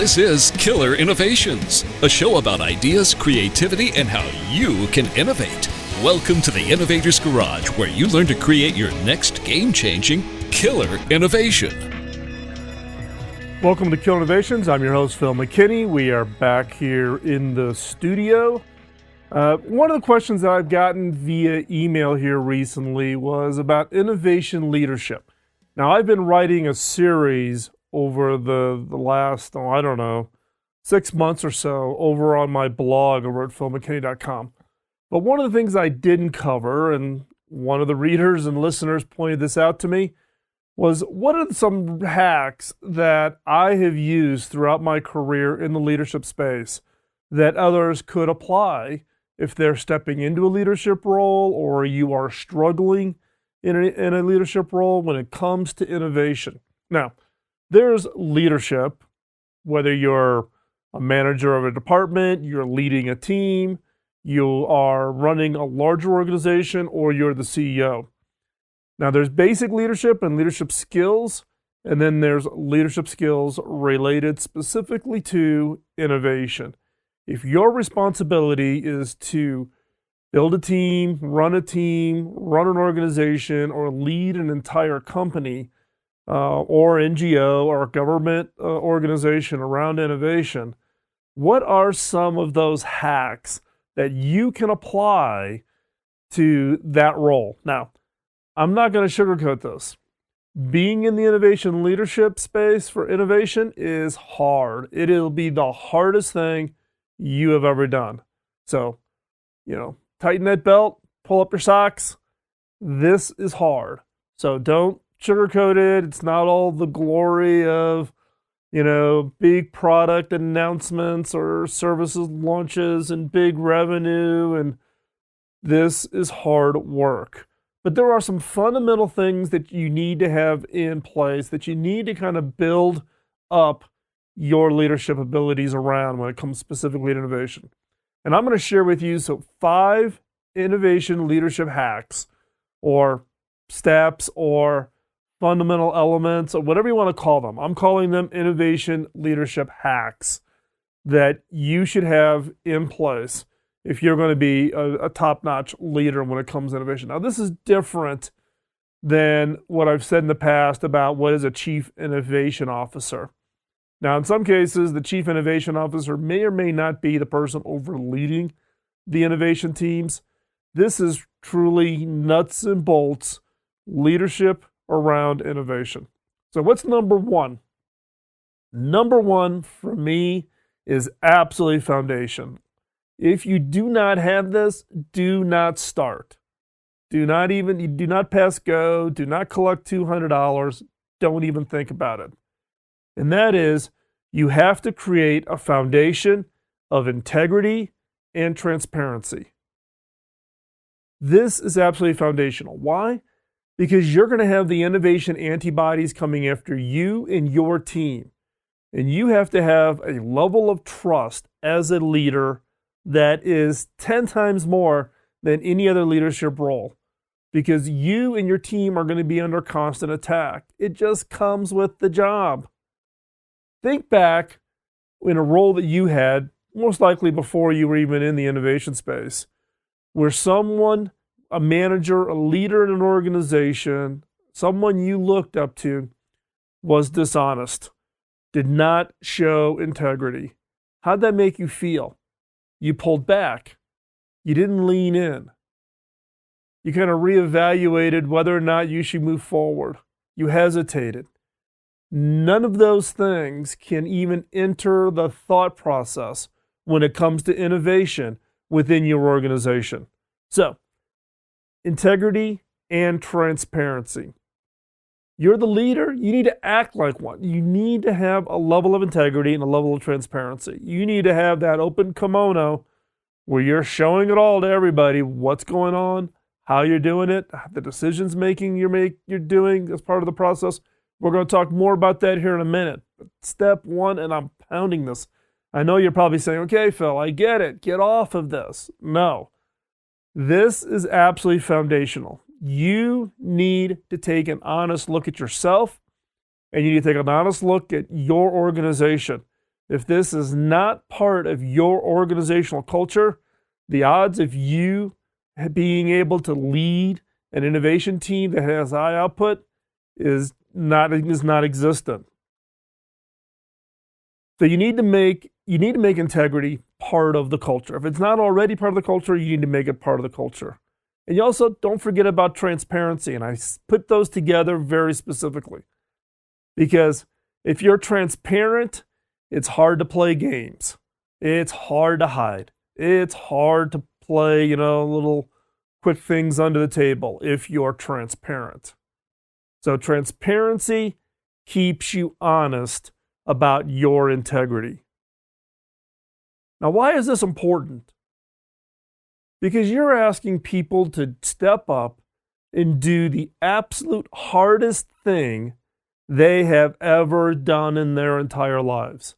This is Killer Innovations, a show about ideas, creativity, and how you can innovate. Welcome to the Innovator's Garage, where you learn to create your next game-changing killer innovation. Welcome to Killer Innovations. I'm your host, Phil McKinney. We are back here in the studio. One of the questions that I've gotten via email here recently was about innovation leadership. Now, I've been writing a series over the last, 6 months or so over on my blog over at philmckinney.com. But one of the things I didn't cover, and one of the readers and listeners pointed this out to me, was what are some hacks that I have used throughout my career in the leadership space that others could apply if they're stepping into a leadership role or you are struggling in a leadership role when it comes to innovation. Now, there's leadership, whether you're a manager of a department, you're leading a team, you are running a larger organization, or you're the CEO. Now, there's basic leadership and leadership skills, and then there's leadership skills related specifically to innovation. If your responsibility is to build a team, run an organization, or lead an entire company, or NGO or government organization around innovation, what are some of those hacks that you can apply to that role? Now, I'm not going to sugarcoat this. Being in the innovation leadership space for innovation is hard. It'll be the hardest thing you have ever done. So, tighten that belt, pull up your socks. This is hard. So don't sugarcoat it. It's not all the glory of, big product announcements or services launches and big revenue. And this is hard work. But there are some fundamental things that you need to have in place, that you need to kind of build up your leadership abilities around when it comes specifically to innovation. And I'm going to share with you 5 innovation leadership hacks or steps or fundamental elements or whatever you want to call them. I'm calling them innovation leadership hacks that you should have in place if you're going to be a top-notch leader when it comes to innovation. Now, this is different than what I've said in the past about what is a chief innovation officer. Now, in some cases, the chief innovation officer may or may not be the person over leading the innovation teams. This is truly nuts and bolts leadership around innovation. So what's number one? Number one for me is absolutely foundation. If you do not have this, do not start. Do not pass go. Do not collect $200. Don't even think about it. And that is, you have to create a foundation of integrity and transparency. This is absolutely foundational. Why? Because you're going to have the innovation antibodies coming after you and your team. And you have to have a level of trust as a leader that is 10 times more than any other leadership role. Because you and your team are going to be under constant attack. It just comes with the job. Think back in a role that you had, most likely before you were even in the innovation space, where someone, a manager, a leader in an organization, someone you looked up to, was dishonest, did not show integrity. How'd that make you feel? You pulled back. You didn't lean in. You kind of reevaluated whether or not you should move forward. You hesitated. None of those things can even enter the thought process when it comes to innovation within your organization. So, integrity and transparency. You're the leader, you need to act like one. You need to have a level of integrity and a level of transparency. You need to have that open kimono where you're showing it all to everybody, what's going on, how you're doing it, the decisions you're doing as part of the process. We're going to talk more about that here in a minute. But step one, and I'm pounding this. I know you're probably saying, okay, Phil, I get it. Get off of this. No. This is absolutely foundational. You need to take an honest look at yourself, and you need to take an honest look at your organization. if this is not part of your organizational culture, the odds of you being able to lead an innovation team that has high output is not existent. So you need to make integrity part of the culture. If it's not already part of the culture, you need to make it part of the culture. And you also don't forget about transparency. And I put those together very specifically. Because if you're transparent, it's hard to play games. It's hard to hide. It's hard to play, little quick things under the table if you're transparent. So transparency keeps you honest about your integrity. Now, why is this important? Because you're asking people to step up and do the absolute hardest thing they have ever done in their entire lives.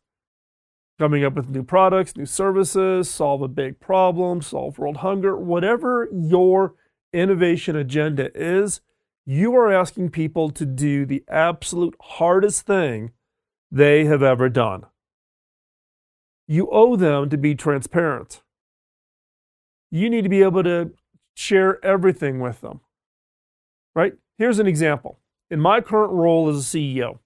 Coming up with new products, new services, solve a big problem, solve world hunger, whatever your innovation agenda is, you are asking people to do the absolute hardest thing they have ever done. You owe them to be transparent. You need to be able to share everything with them, right? Here's an example. In my current role as a CEO,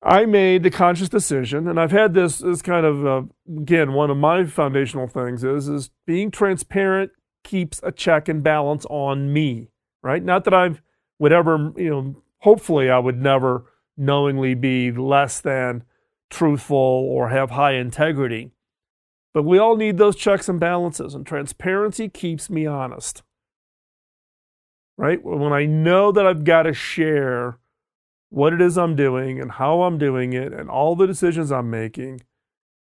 I made the conscious decision, and I've had this as kind of, again, one of my foundational things is being transparent keeps a check and balance on me, right? Not that I've would ever, hopefully I would never knowingly be less than truthful or have high integrity. But we all need those checks and balances, and transparency keeps me honest, right? When I know that I've got to share what it is I'm doing and how I'm doing it and all the decisions I'm making,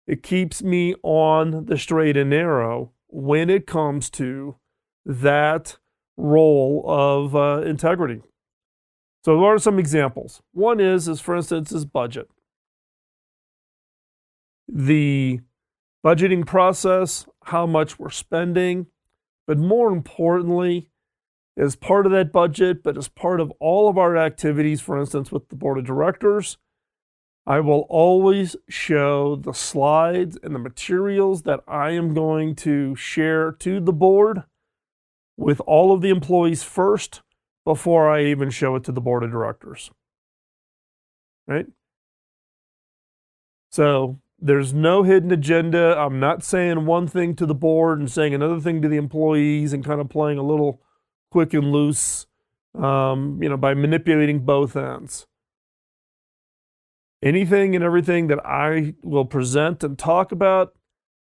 it keeps me on the straight and narrow when it comes to that role of integrity. So what are some examples? One is for instance, is budget. The budgeting process, how much we're spending, but more importantly, as part of that budget, but as part of all of our activities, for instance, with the board of directors, I will always show the slides and the materials that I am going to share to the board with all of the employees first before I even show it to the board of directors. Right? So there's no hidden agenda. I'm not saying one thing to the board and saying another thing to the employees and kind of playing a little quick and loose, by manipulating both ends. Anything and everything that I will present and talk about,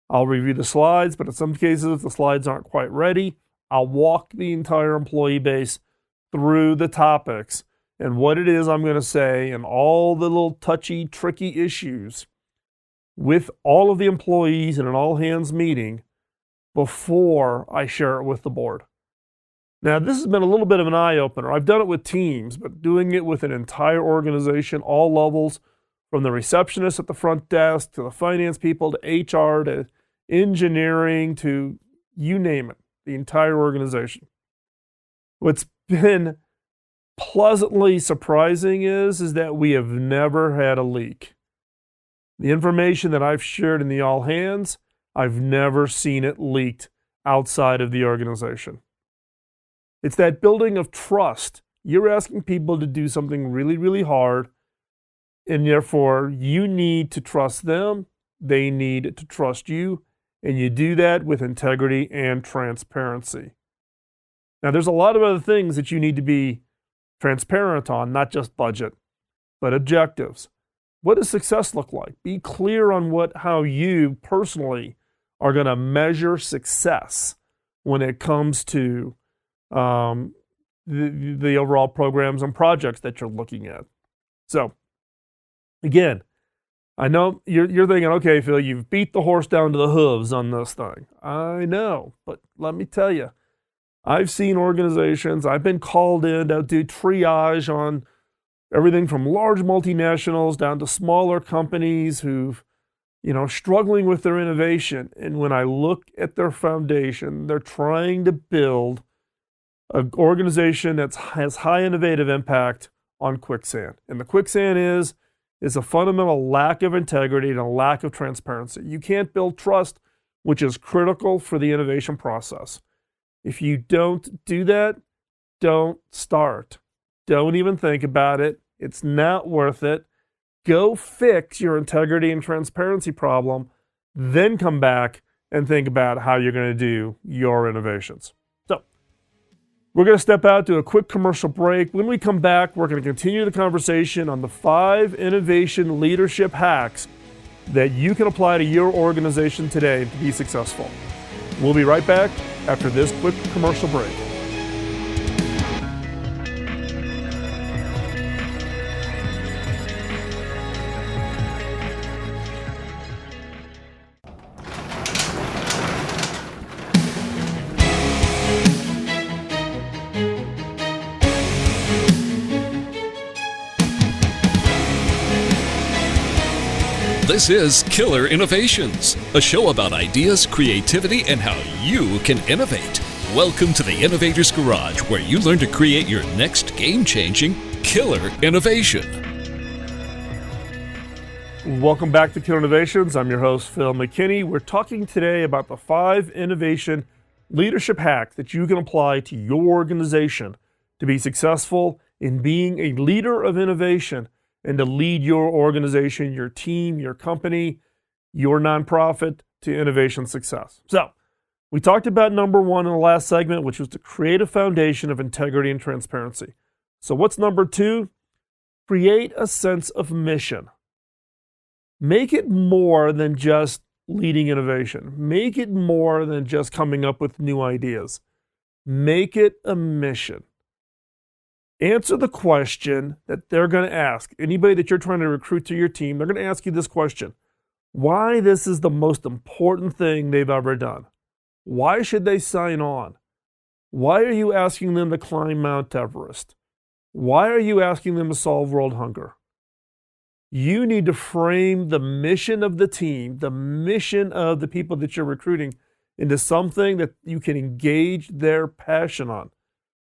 I'll review the slides, but in some cases, if the slides aren't quite ready, I'll walk the entire employee base through the topics and what it is I'm going to say and all the little touchy, tricky issues with all of the employees in an all-hands meeting before I share it with the board. Now, this has been a little bit of an eye-opener. I've done it with teams, but doing it with an entire organization, all levels, from the receptionist at the front desk to the finance people to HR to engineering to you name it, the entire organization. What's been pleasantly surprising is that we have never had a leak. The information that I've shared in the all hands, I've never seen it leaked outside of the organization. It's that building of trust. You're asking people to do something really, really hard, and therefore you need to trust them. They need to trust you, and you do that with integrity and transparency. Now, there's a lot of other things that you need to be transparent on, not just budget, but objectives. What does success look like? Be clear on how you personally are going to measure success when it comes to the overall programs and projects that you're looking at. So, again, I know you're thinking, okay, Phil, you've beat the horse down to the hooves on this thing. I know, but let me tell you, I've seen organizations, I've been called in to do triage on everything from large multinationals down to smaller companies who've, struggling with their innovation. And when I look at their foundation, they're trying to build an organization that has high innovative impact on quicksand. And the quicksand is is a fundamental lack of integrity and a lack of transparency. You can't build trust, which is critical for the innovation process. If you don't do that, don't start. Don't even think about it. It's not worth it. Go fix your integrity and transparency problem, then come back and think about how you're going to do your innovations. So, we're going to step out to a quick commercial break. When we come back, we're going to continue the conversation on the 5 innovation leadership hacks that you can apply to your organization today to be successful. We'll be right back after this quick commercial break. This is Killer Innovations, a show about ideas, creativity, and how you can innovate. Welcome to the Innovator's Garage, where you learn to create your next game-changing killer innovation. Welcome back to Killer Innovations. I'm your host, Phil McKinney. We're talking today about the 5 innovation leadership hacks that you can apply to your organization to be successful in being a leader of innovation and to lead your organization, your team, your company, your nonprofit to innovation success. So, we talked about number 1 in the last segment, which was to create a foundation of integrity and transparency. So what's number 2? Create a sense of mission. Make it more than just leading innovation. Make it more than just coming up with new ideas. Make it a mission. Answer the question that they're going to ask. Anybody that you're trying to recruit to your team, they're going to ask you this question. Why this is the most important thing they've ever done? Why should they sign on? Why are you asking them to climb Mount Everest? Why are you asking them to solve world hunger? You need to frame the mission of the team, the mission of the people that you're recruiting, into something that you can engage their passion on.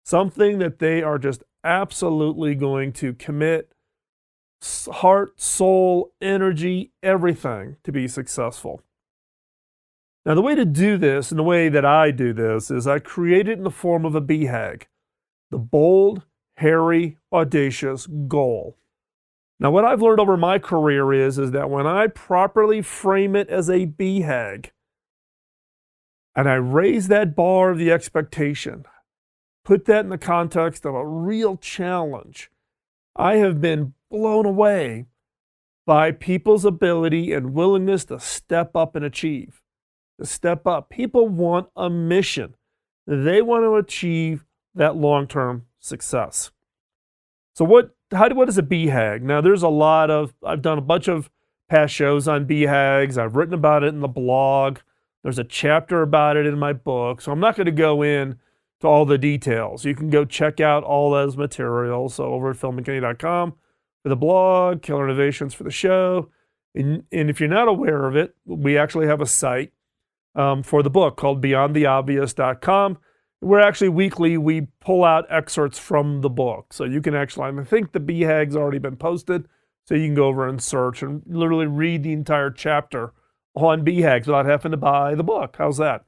Something that they are just absolutely going to commit heart, soul, energy, everything to be successful. Now, the way to do this, and the way that I do this, is I create it in the form of a BHAG, the bold, hairy, audacious goal. Now, what I've learned over my career is that when I properly frame it as a BHAG, and I raise that bar of the expectation, put that in the context of a real challenge, I have been blown away by people's ability and willingness to step up and achieve. To step up. People want a mission. They want to achieve that long-term success. So what is a BHAG? Now, I've done a bunch of past shows on BHAGs. I've written about it in the blog. There's a chapter about it in my book. So I'm not going to go in to all the details. You can go check out all those materials. So over at philmckinney.com for the blog, Killer Innovations for the show. And if you're not aware of it, we actually have a site for the book called beyondtheobvious.com. Where actually weekly we pull out excerpts from the book. So you can actually, I think the BHAG's already been posted, so you can go over and search and literally read the entire chapter on BHAGs without having to buy the book. How's that?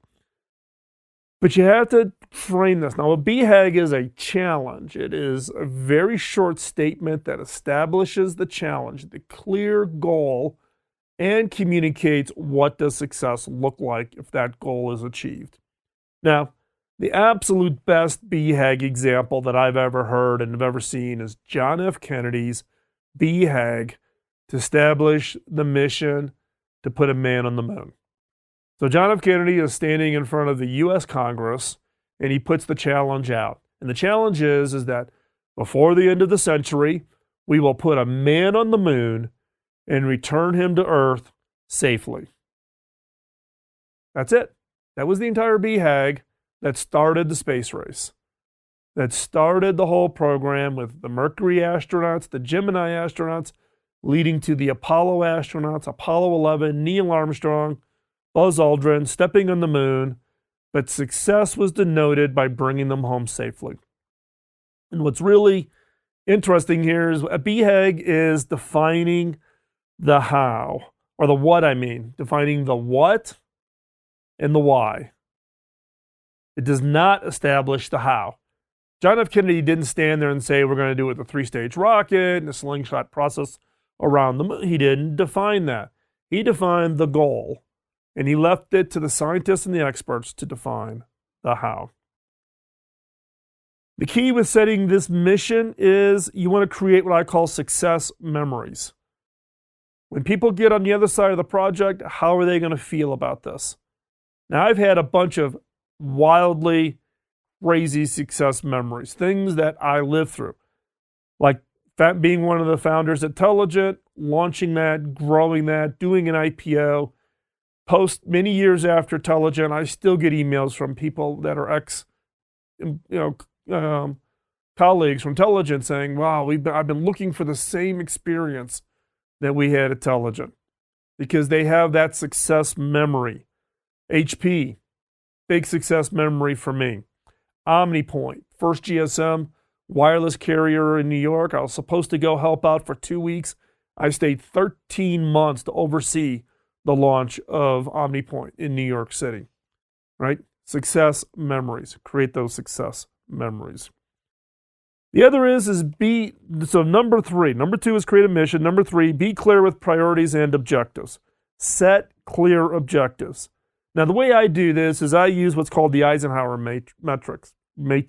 But you have to frame this. Now, a BHAG is a challenge. It is a very short statement that establishes the challenge, the clear goal, and communicates what does success look like if that goal is achieved. Now, the absolute best BHAG example that I've ever heard and have ever seen is John F. Kennedy's BHAG to establish the mission to put a man on the moon. So John F. Kennedy is standing in front of the U.S. Congress, and he puts the challenge out. And the challenge is that before the end of the century, we will put a man on the moon and return him to Earth safely. That's it. That was the entire BHAG that started the space race, that started the whole program with the Mercury astronauts, the Gemini astronauts, leading to the Apollo astronauts, Apollo 11, Neil Armstrong, Buzz Aldrin stepping on the moon, but success was denoted by bringing them home safely. And what's really interesting here is a BHAG is defining the how, or the what, defining the what and the why. It does not establish the how. John F. Kennedy didn't stand there and say, we're going to do it with a 3-stage rocket and a slingshot process around the moon. He didn't define that. He defined the goal, and he left it to the scientists and the experts to define the how. The key with setting this mission is you want to create what I call success memories. When people get on the other side of the project, how are they going to feel about this? Now, I've had a bunch of wildly crazy success memories, things that I lived through, like being one of the founders at Telligent, launching that, growing that, doing an IPO. Many years after Telligent, I still get emails from people that are colleagues from Telligent saying, wow, I've been looking for the same experience that we had at Telligent, because they have that success memory. HP, big success memory for me. OmniPoint, first GSM wireless carrier in New York. I was supposed to go help out for 2 weeks. I stayed 13 months to oversee the launch of OmniPoint in New York City, right? Success memories. Create those success memories. The other is so number 3. Number 2 is create a mission. Number 3, be clear with priorities and objectives. Set clear objectives. Now, the way I do this is I use what's called the Eisenhower matrix. And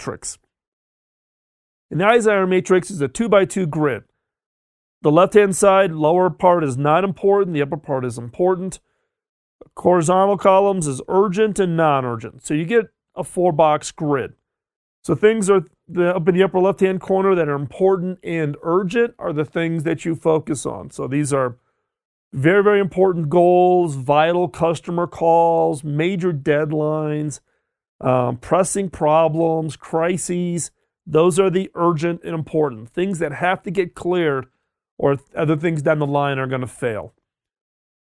the Eisenhower matrix is a 2x2 grid. The left-hand side, lower part is not important. The upper part is important. Horizontal columns is urgent and non-urgent. So you get a 4-box grid. So things are up in the upper left-hand corner that are important and urgent are the things that you focus on. So these are very, very important goals, vital customer calls, major deadlines, pressing problems, crises. Those are the urgent and important. Things that have to get cleared, or other things down the line are going to fail.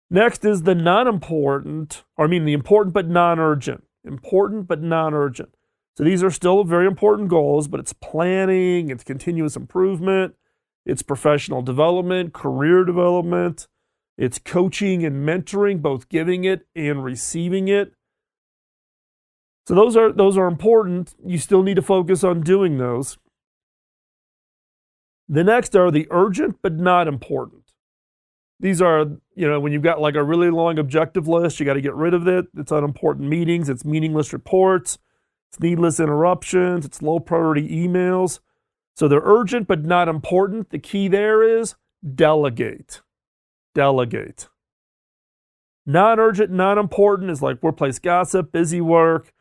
Next is the the important but non-urgent. Important but non-urgent. So these are still very important goals, but it's planning, it's continuous improvement, it's professional development, career development, it's coaching and mentoring, both giving it and receiving it. So those are important. You still need to focus on doing those. The next are the urgent but not important. These are, when you've got like a really long objective list, you got to get rid of it. It's unimportant meetings, it's meaningless reports, it's needless interruptions, it's low priority emails. So they're urgent but not important. The key there is delegate. Delegate. Non-urgent, not important is like workplace gossip, busy work,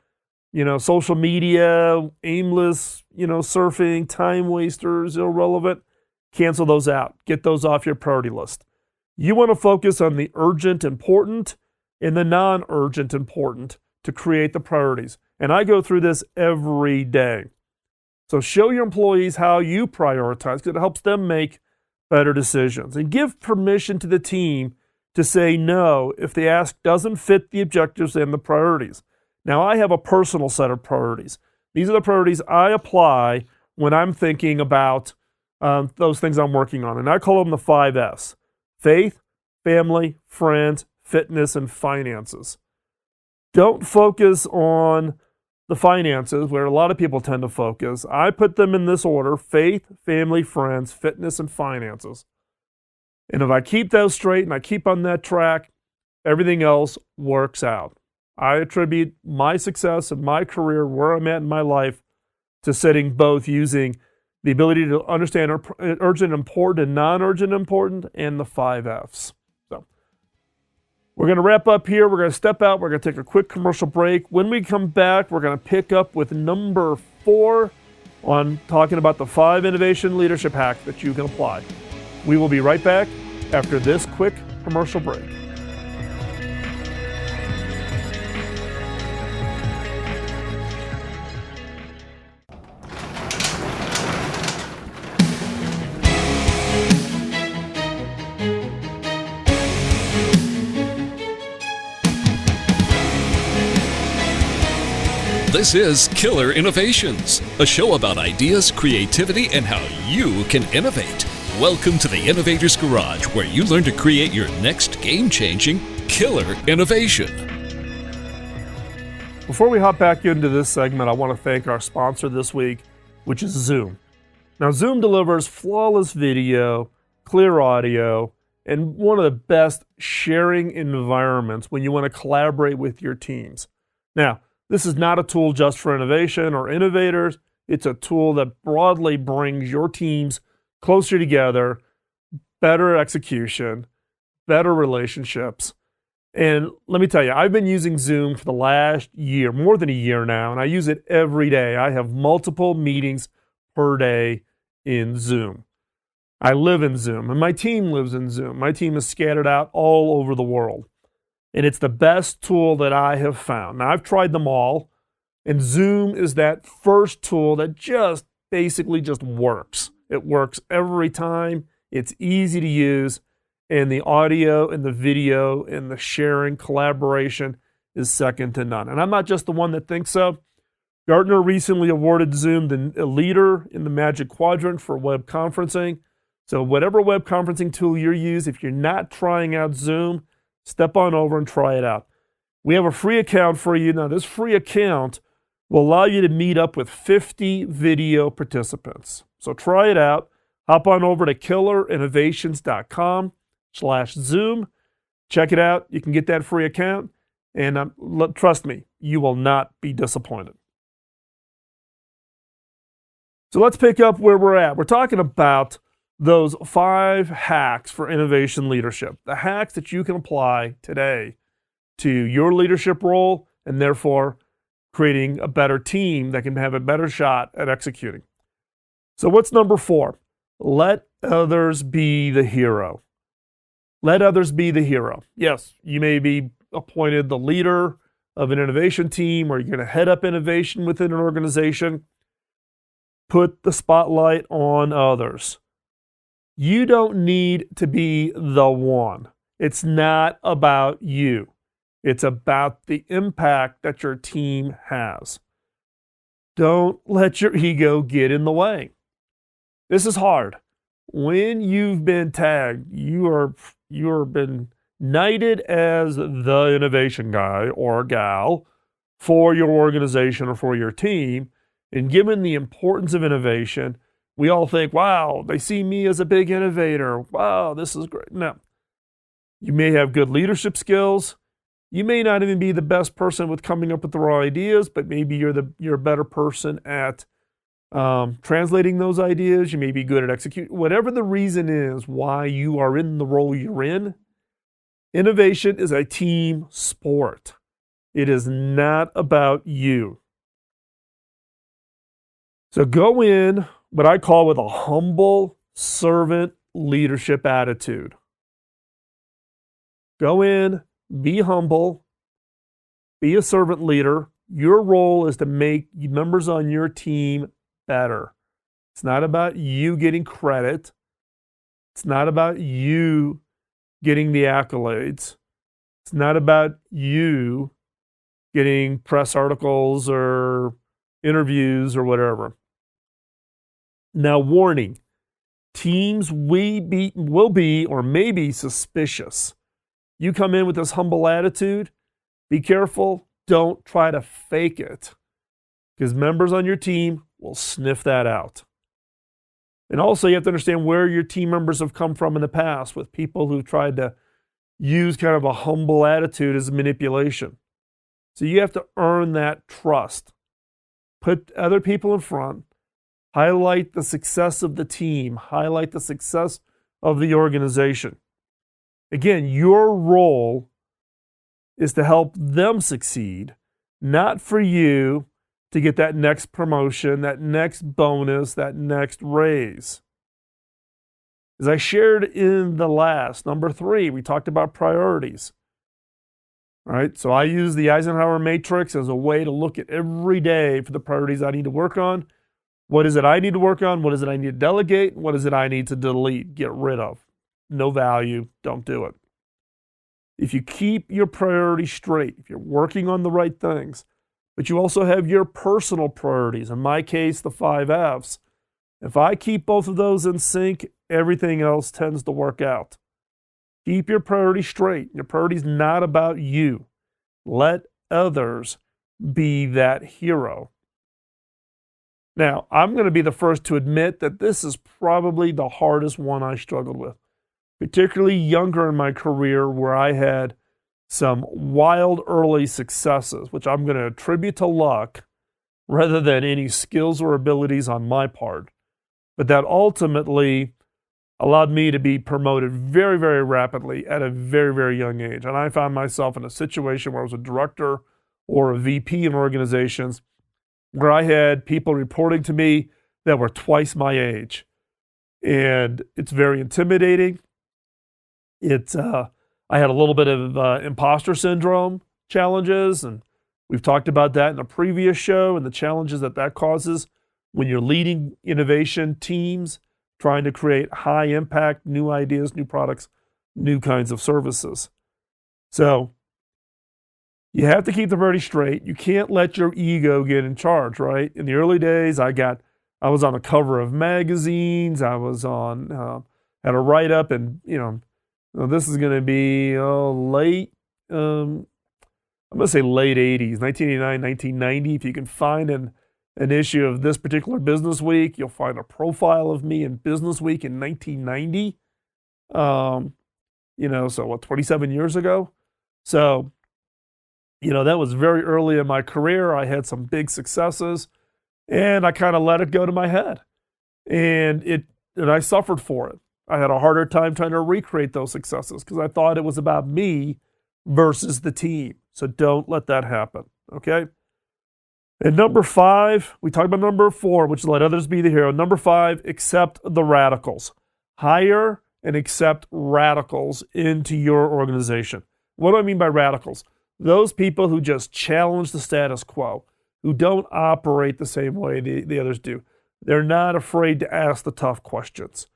social media, aimless, surfing, time wasters, irrelevant. Cancel those out. Get those off your priority list. You want to focus on the urgent important and the non-urgent important to create the priorities. And I go through this every day. So show your employees how you prioritize, because it helps them make better decisions. And give permission to the team to say no if the ask doesn't fit the objectives and the priorities. Now, I have a personal set of priorities. These are the priorities I apply when I'm thinking about those things I'm working on. And I call them the 5 F's. Faith, family, friends, fitness, and finances. Don't focus on the finances, where a lot of people tend to focus. I put them in this order: faith, family, friends, fitness, and finances. And if I keep those straight and I keep on that track, everything else works out. I attribute my success in my career, where I'm at in my life, to setting both, using the ability to understand urgent important and non-urgent important, and the 5 F's. So we're going to wrap up here. We're going to step out. We're going to take a quick commercial break. When we come back, we're going to pick up with number 4 on talking about the 5 innovation leadership hacks that you can apply. We will be right back after this quick commercial break. This is Killer Innovations, a show about ideas, creativity, and how you can innovate. Welcome to the Innovator's Garage, where you learn to create your next game-changing killer innovation. Before we hop back into this segment, I want to thank our sponsor this week, which is Zoom. Now, Zoom delivers flawless video, clear audio, and one of the best sharing environments when you want to collaborate with your teams. Now, this is not a tool just for innovation or innovators. It's a tool that broadly brings your teams closer together, better execution, better relationships. And let me tell you, I've been using Zoom for the last year, more than a year now, and I use it every day. I have multiple meetings per day in Zoom. I live in Zoom, and my team lives in Zoom. My team is scattered out all over the world, and it's the best tool that I have found. Now, I've tried them all, and Zoom is that first tool that just basically just works. It works every time. It's easy to use, and the audio and the video and the sharing, collaboration is second to none. And I'm not just the one that thinks so. Gartner recently awarded Zoom the leader in the Magic Quadrant for web conferencing. So whatever web conferencing tool you use, if you're not trying out Zoom, step on over and try it out. We have a free account for you. Now, this free account will allow you to meet up with 50 video participants. So try it out. Hop on over to killerinnovations.com/Zoom. Check it out. You can get that free account. And trust me, you will not be disappointed. So let's pick up where we're at. We're talking about those 5 hacks for innovation leadership, the hacks that you can apply today to your leadership role and therefore creating a better team that can have a better shot at executing. So what's number 4? Let others be the hero. Let others be the hero. Yes, you may be appointed the leader of an innovation team, or you're going to head up innovation within an organization. Put the spotlight on others. You don't need to be the one. It's not about you. It's about the impact that your team has. Don't let your ego get in the way. This is hard. When you've been tagged, you are been knighted as the innovation guy or gal for your organization or for your team, and given the importance of innovation, we all think, wow, they see me as a big innovator. Wow, this is great. No. You may have good leadership skills. You may not even be the best person with coming up with the raw ideas, but maybe you're a better person at translating those ideas. You may be good at executing. Whatever the reason is why you are in the role you're in, innovation is a team sport. It is not about you. So go in what I call with a humble servant leadership attitude. Go in, be humble, be a servant leader. Your role is to make members on your team better. It's not about you getting credit. It's not about you getting the accolades. It's not about you getting press articles or interviews or whatever. Now, warning, teams will be or may be suspicious. You come in with this humble attitude, be careful, don't try to fake it, because members on your team will sniff that out. And also, you have to understand where your team members have come from in the past with people who tried to use kind of a humble attitude as manipulation. So you have to earn that trust. Put other people in front. Highlight the success of the team. Highlight the success of the organization. Again, your role is to help them succeed, not for you to get that next promotion, that next bonus, that next raise. As I shared in the last, number 3, we talked about priorities. All right, so I use the Eisenhower matrix as a way to look at every day for the priorities I need to work on. What is it I need to work on? What is it I need to delegate? What is it I need to delete, get rid of? No value, don't do it. If you keep your priorities straight, if you're working on the right things, but you also have your personal priorities. In my case, the 5 Fs. If I keep both of those in sync, everything else tends to work out. Keep your priorities straight. Your priority's not about you. Let others be that hero. Now, I'm going to be the first to admit that this is probably the hardest one I struggled with, particularly younger in my career where I had some wild early successes, which I'm going to attribute to luck rather than any skills or abilities on my part. But that ultimately allowed me to be promoted very, very rapidly at a very, very young age. And I found myself in a situation where I was a director or a VP in organizations where I had people reporting to me that were twice my age. And it's very intimidating. I had a little bit of imposter syndrome challenges, and we've talked about that in a previous show and the challenges that causes when you're leading innovation teams, trying to create high impact, new ideas, new products, new kinds of services. So you have to keep the priority straight. You can't let your ego get in charge, right? In the early days, I was on the cover of magazines. I was on, had a write-up, and, this is going to be late, I'm going to say late 80s, 1989, 1990. If you can find an issue of this particular Business Week, you'll find a profile of me in Business Week in 1990. So what, 27 years ago? So, that was very early in my career. I had some big successes, and I kind of let it go to my head. And I suffered for it. I had a harder time trying to recreate those successes because I thought it was about me versus the team. So don't let that happen, okay? And number 5, we talked about number 4, which is let others be the hero. Number 5, accept the radicals. Hire and accept radicals into your organization. What do I mean by radicals? Those people who just challenge the status quo, who don't operate the same way the others do. They're not afraid to ask the tough questions.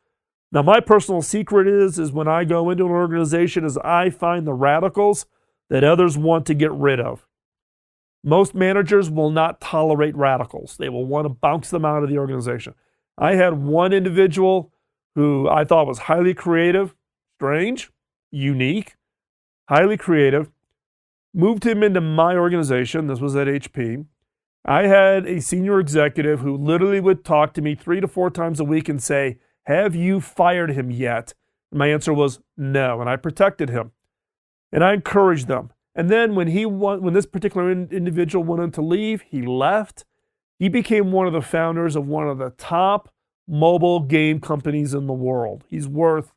Now, my personal secret is when I go into an organization is I find the radicals that others want to get rid of. Most managers will not tolerate radicals. They will want to bounce them out of the organization. I had one individual who I thought was highly creative, strange, unique, highly creative, moved him into my organization. This was at HP. I had a senior executive who literally would talk to me 3 to 4 times a week and say, "Have you fired him yet?" And my answer was no, and I protected him. And I encouraged them. And then when this particular individual wanted to leave, he left. He became one of the founders of one of the top mobile game companies in the world. He's worth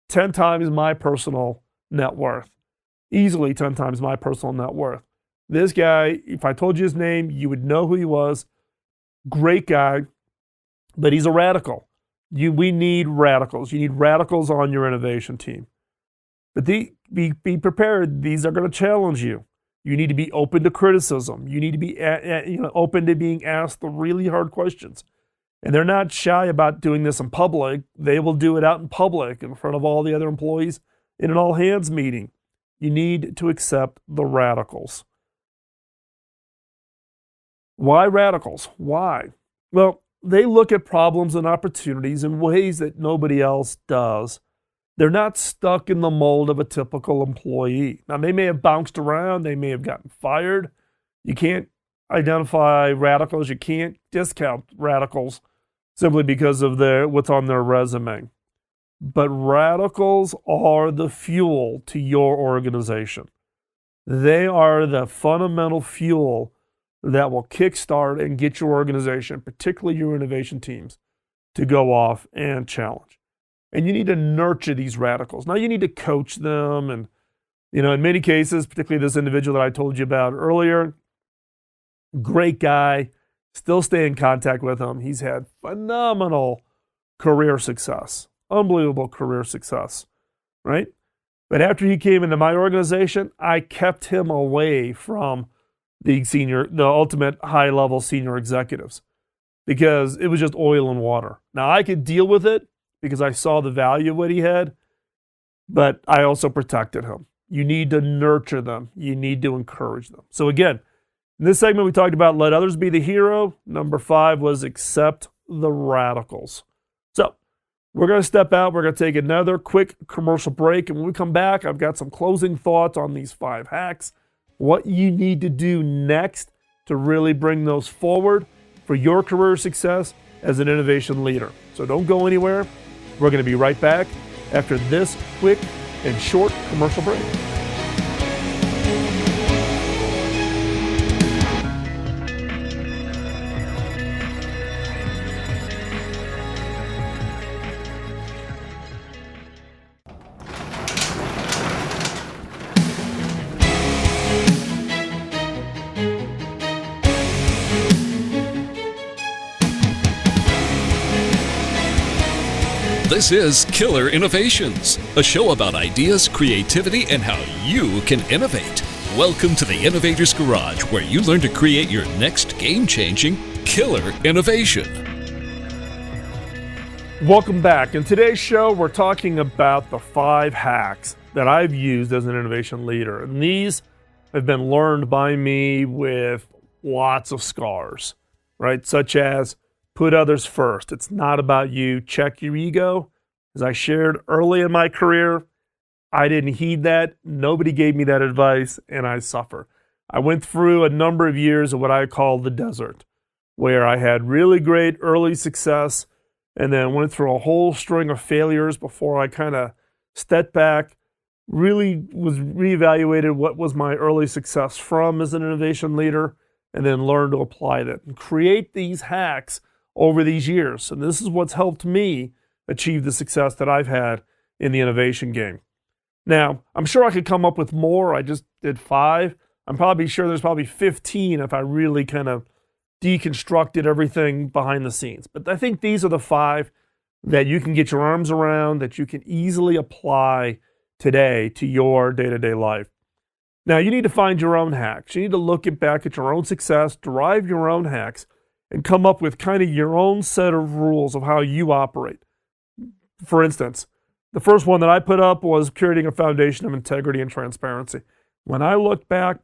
10 times my personal net worth. Easily 10 times my personal net worth. This guy, if I told you his name, you would know who he was. Great guy, but he's a radical. We need radicals. You need radicals on your innovation team. But be prepared. These are going to challenge you. You need to be open to criticism. You need to be open to being asked the really hard questions. And they're not shy about doing this in public. They will do it out in public in front of all the other employees in an all-hands meeting. You need to accept the radicals. Why radicals? Why? Well, they look at problems and opportunities in ways that nobody else does. They're not stuck in the mold of a typical employee. Now, they may have bounced around. They may have gotten fired. You can't identify radicals. You can't discount radicals simply because of what's on their resume. But radicals are the fuel to your organization. They are the fundamental fuel that will kickstart and get your organization, particularly your innovation teams, to go off and challenge. And you need to nurture these radicals. Now, you need to coach them. And, in many cases, particularly this individual that I told you about earlier, great guy, still stay in contact with him. He's had phenomenal career success, unbelievable career success, right? But after he came into my organization, I kept him away from the ultimate high-level senior executives because it was just oil and water. Now, I could deal with it because I saw the value of what he had, but I also protected him. You need to nurture them. You need to encourage them. So again, In this segment, we talked about let others be the hero. Number 5 was accept the radicals. So we're going to step out. We're going to take another quick commercial break. And when we come back, I've got some closing thoughts on these 5 hacks, what you need to do next to really bring those forward for your career success as an innovation leader. So don't go anywhere. We're going to be right back after this quick and short commercial break. This is Killer Innovations, a show about ideas, creativity, and how you can innovate. Welcome to the Innovator's Garage, where you learn to create your next game-changing killer innovation. Welcome back. In today's show, we're talking about the 5 hacks that I've used as an innovation leader. And these have been learned by me with lots of scars, right? Such as put others first. It's not about you. Check your ego. As I shared early in my career, I didn't heed that. Nobody gave me that advice, and I suffer. I went through a number of years of what I call the desert, where I had really great early success and then went through a whole string of failures before I kind of stepped back, really was reevaluated what was my early success from as an innovation leader, and then learned to apply that and create these hacks over these years. And this is what's helped me achieve the success that I've had in the innovation game. Now, I'm sure I could come up with more. I just did 5. I'm probably sure there's probably 15 if I really kind of deconstructed everything behind the scenes. But I think these are the 5 that you can get your arms around, that you can easily apply today to your day-to-day life. Now, you need to find your own hacks. You need to look back at your own success, derive your own hacks, and come up with kind of your own set of rules of how you operate. For instance, the first one that I put up was creating a foundation of integrity and transparency. When I look back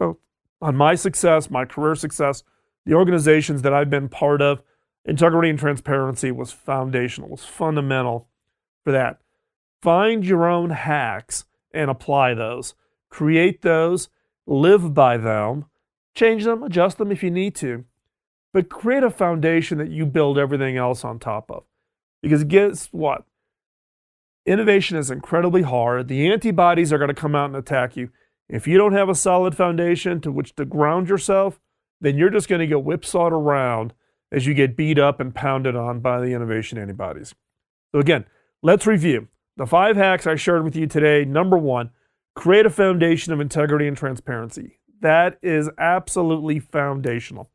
on my success, my career success, the organizations that I've been part of, integrity and transparency was foundational, was fundamental for that. Find your own hacks and apply those. Create those, live by them, change them, adjust them if you need to. But create a foundation that you build everything else on top of. Because guess what? Innovation is incredibly hard. The antibodies are going to come out and attack you. If you don't have a solid foundation to which to ground yourself, then you're just going to get whipsawed around as you get beat up and pounded on by the innovation antibodies. So again, let's review. The 5 hacks I shared with you today. Number 1, create a foundation of integrity and transparency. That is absolutely foundational.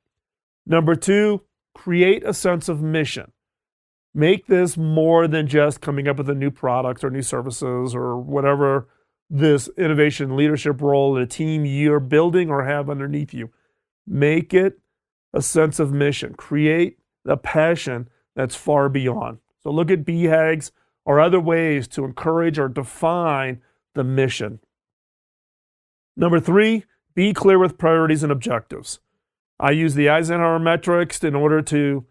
Number 2, create a sense of mission. Make this more than just coming up with a new product or new services or whatever this innovation leadership role in a team you're building or have underneath you. Make it a sense of mission. Create the passion that's far beyond. So look at BHAGs or other ways to encourage or define the mission. Number 3, be clear with priorities and objectives. I use the Eisenhower metrics in order to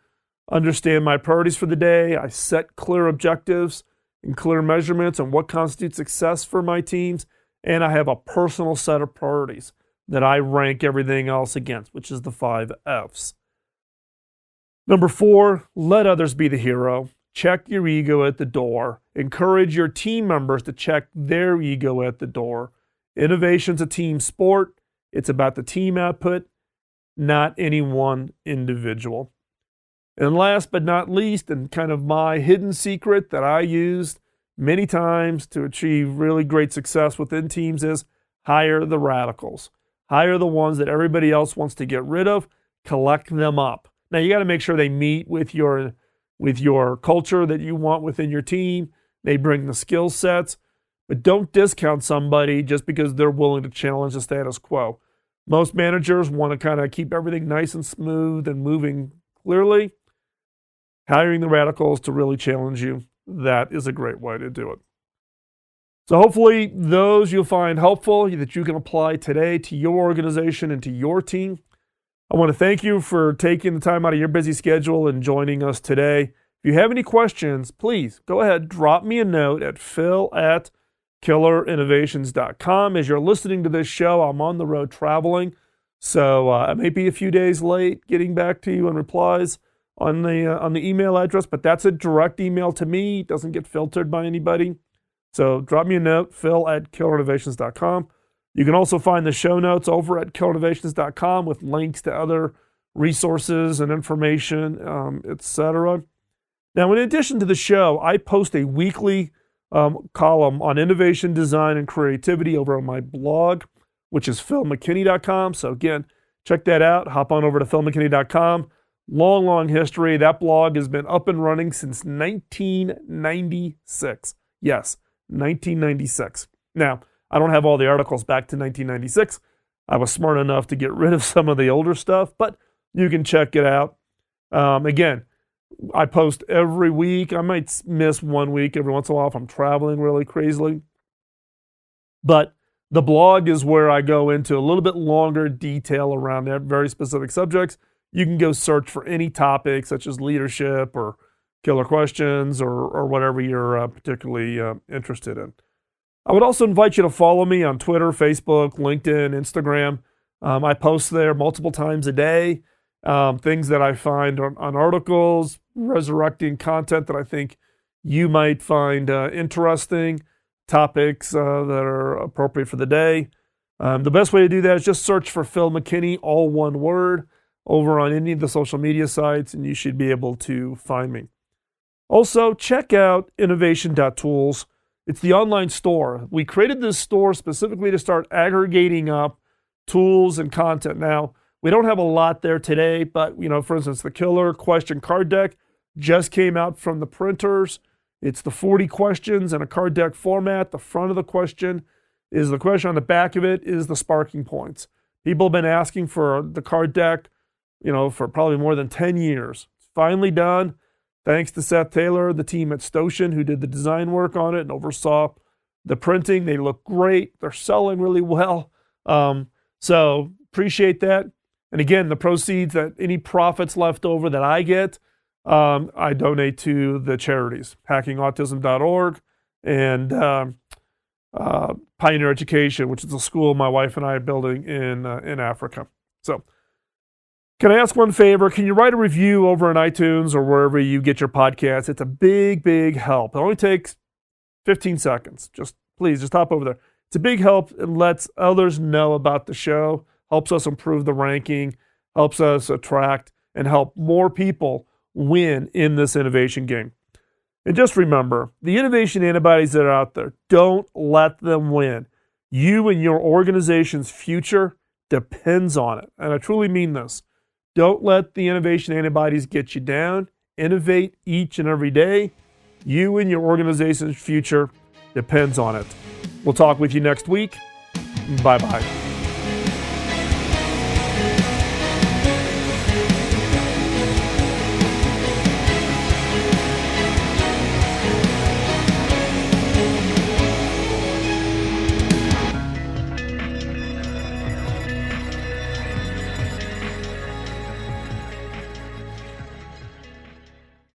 understand my priorities for the day. I set clear objectives and clear measurements on what constitutes success for my teams. And I have a personal set of priorities that I rank everything else against, which is the 5 F's. Number 4, let others be the hero. Check your ego at the door. Encourage your team members to check their ego at the door. Innovation's a team sport. It's about the team output, not any one individual. And last but not least, and kind of my hidden secret that I used many times to achieve really great success within teams is hire the radicals. Hire the ones that everybody else wants to get rid of, collect them up. Now you got to make sure they meet with your culture that you want within your team. They bring the skill sets, but don't discount somebody just because they're willing to challenge the status quo. Most managers want to kind of keep everything nice and smooth and moving clearly. Hiring the radicals to really challenge you, that is a great way to do it. So hopefully those you'll find helpful that you can apply today to your organization and to your team. I want to thank you for taking the time out of your busy schedule and joining us today. If you have any questions, please go ahead, drop me a note at phil@killerinnovations.com. As you're listening to this show, I'm on the road traveling, so I may be a few days late getting back to you and replies on the email address, but that's a direct email to me. It doesn't get filtered by anybody. So drop me a note, phil@killerinnovations.com. You can also find the show notes over at killerinnovations.com with links to other resources and information, etc. Now, in addition to the show, I post a weekly column on innovation, design, and creativity over on my blog, which is philmckinney.com. So again, check that out. Hop on over to philmckinney.com. Long history. That blog has been up and running since 1996. Yes, 1996. Now, I don't have all the articles back to 1996. I was smart enough to get rid of some of the older stuff, but you can check it out. Again, I post every week. I might miss 1 week every once in a while if I'm traveling really crazily. But the blog is where I go into a little bit longer detail around very specific subjects. You can go search for any topic such as leadership or killer questions or whatever you're particularly interested in. I would also invite you to follow me on Twitter, Facebook, LinkedIn, Instagram. I post there multiple times a day, things that I find on articles, resurrecting content that I think you might find interesting, topics that are appropriate for the day. The best way to do that is just search for Phil McKinney, all one word, over on any of the social media sites, and you should be able to find me. Also, check out innovation.tools. It's the online store. We created this store specifically to start aggregating up tools and content. Now, we don't have a lot there today, but, for instance, the Killer Question Card Deck just came out from the printers. It's the 40 questions in a card deck format. The front of the question is the question. On the back of it is the sparking points. People have been asking for the card deck, for probably more than 10 years. It's finally done. Thanks to Seth Taylor, the team at Stoshin, who did the design work on it and oversaw the printing. They look great. They're selling really well. So appreciate that. And again, the proceeds, that any profits left over that I get, I donate to the charities, hackingautism.org and Pioneer Education, which is a school my wife and I are building in Africa. So, can I ask one favor? Can you write a review over on iTunes or wherever you get your podcasts? It's a big help. It only takes 15 seconds. Please hop over there. It's a big help. It lets others know about the show, helps us improve the ranking, helps us attract and help more people win in this innovation game. And just remember, the innovation antibodies that are out there, don't let them win. You and your organization's future depends on it. And I truly mean this. Don't let the innovation antibodies get you down. Innovate each and every day. You and your organization's future depends on it. We'll talk with you next week. Bye-bye.